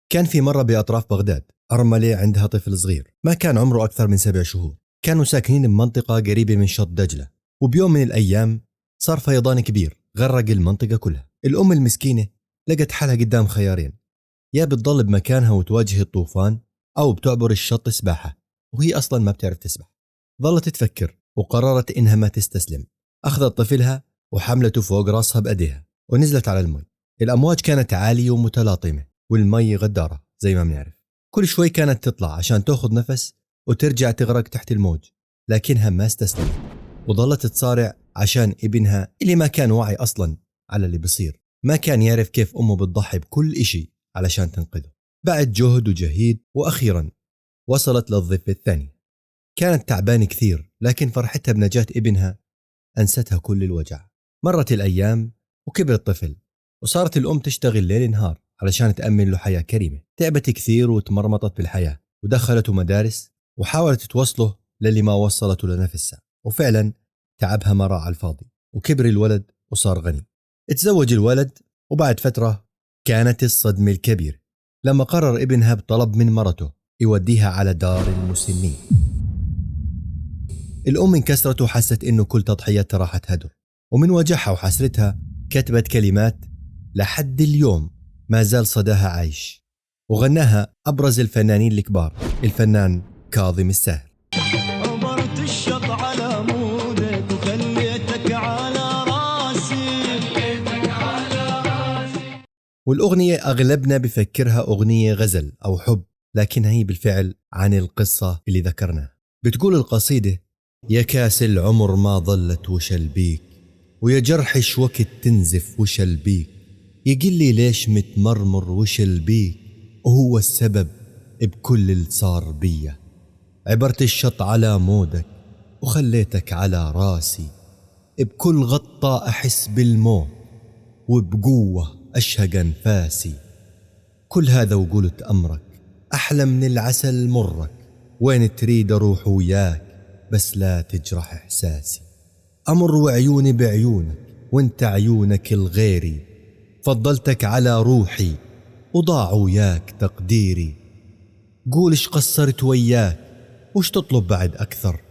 كان في مرة بأطراف بغداد أرملة عندها طفل صغير ما كان عمره أكثر من 7 شهور. كانوا ساكنين بمنطقة قريبة من شط دجلة، وبيوم من الأيام صار فيضان كبير غرق المنطقة كلها. الأم المسكينة لقت حالها قدام خيارين: يا بتضل بمكانها وتواجه الطوفان، أو بتعبر الشط سباحة، وهي أصلا ما بتعرف تسبح. ظلت تفكر وقررت إنها ما تستسلم. أخذت طفلها وحملته فوق راسها بأيديها ونزلت على المي. الأمواج كانت عالية ومتلاطمة، والمي غدارة زي ما بنعرف. كل شوي كانت تطلع عشان تاخذ نفس وترجع تغرق تحت الموج، لكنها ما استسلمت وظلت تصارع عشان ابنها اللي ما كان واعي أصلا على اللي بصير. ما كان يعرف كيف أمه بتضحي بكل إشي علشان تنقذه. بعد جهد وجهيد وأخيرا وصلت للضفة الثانية. كانت تعبانة كثير، لكن فرحتها بنجاة ابنها أنستها كل الوجع. مرت الأيام وكبر الطفل، وصارت الأم تشتغل ليل نهار علشان تأمن له حياة كريمة. تعبت كثير وتمرمطت بالحياة، ودخلته مدارس وحاولت توصله للي ما وصلته لنفسها. وفعلا تعبها ما راح على الفاضي، وكبر الولد وصار غني. اتزوج الولد، وبعد فترة كانت الصدمة الكبيرة لما قرر ابنها بطلب من مرته يوديها على دار المسنين. الأم انكسرت وحست إنه كل تضحياتها راحت هدر، ومن وجعها وحسرتها كتبت كلمات لحد اليوم ما زال صداها عايش، وغناها أبرز الفنانين الكبار، الفنان كاظم الساهر. عبرت الشط على مودك وخليتك على راسي. والأغنية أغلبنا بفكرها أغنية غزل أو حب، لكنها هي بالفعل عن القصة اللي ذكرناها. بتقول القصيدة: يا كاس العمر ما ظلت وشل بيك، ويا جرح وقت تنزف وشل بيك، يقلي ليش متمرمر وشل بيك، وهو السبب بكل اللي صار بيا. عبرت الشط على مودك وخليتك على راسي، بكل غطى أحس بالموت وبقوة أشهق أنفاسي. كل هذا وقلت أمرك أحلى من العسل مرك، وين تريد أروح وياك بس لا تجرح إحساسي. أمر وعيوني بعيونك وانت عيونك الغيري، فضلتك على روحي وضاع وياك تقديري. قولش قصرت وياك وش تطلب بعد أكثر،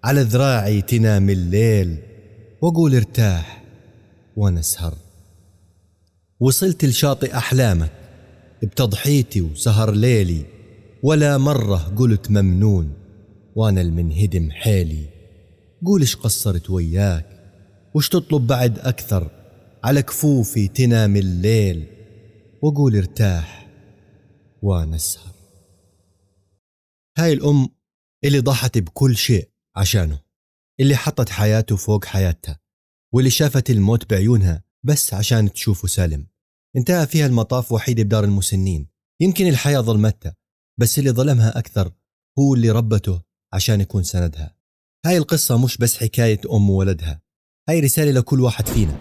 على ذراعي تنام الليل وقول ارتاح وانا اسهر. وصلت لشاطئ أحلامك بتضحيتي وسهر ليلي، ولا مرة قلت ممنون وانا المنهدم حيلي. قولش قصرت وياك وش تطلب بعد أكثر، على كفوفي تنام الليل وقول ارتاح وانا اسهر. هاي الأم اللي ضحت بكل شيء عشانه، اللي حطت حياته فوق حياتها، واللي شافت الموت بعيونها بس عشان تشوفه سالم. انتهى فيها المطاف وحيدة بدار المسنين. يمكن الحياة ظلمتها، بس اللي ظلمها أكثر هو اللي ربته عشان يكون سندها. هاي القصة مش بس حكاية أم وولدها، هاي رسالة لكل واحد فينا.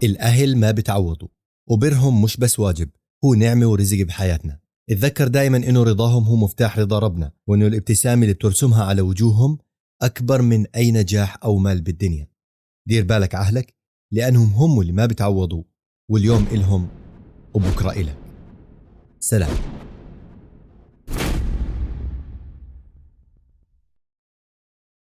الأهل ما بتعوضوا، وبرهم مش بس واجب، هو نعمة ورزق بحياتنا. اتذكر دايما إنه رضاهم هو مفتاح رضا ربنا، وإنه الابتسامة اللي بترسمها على وجوههم أكبر من أي نجاح أو مال بالدنيا. دير بالك أهلك، لأنهم هم اللي ما بتعوضوا، واليوم إلهم وبكرة إلك. سلام.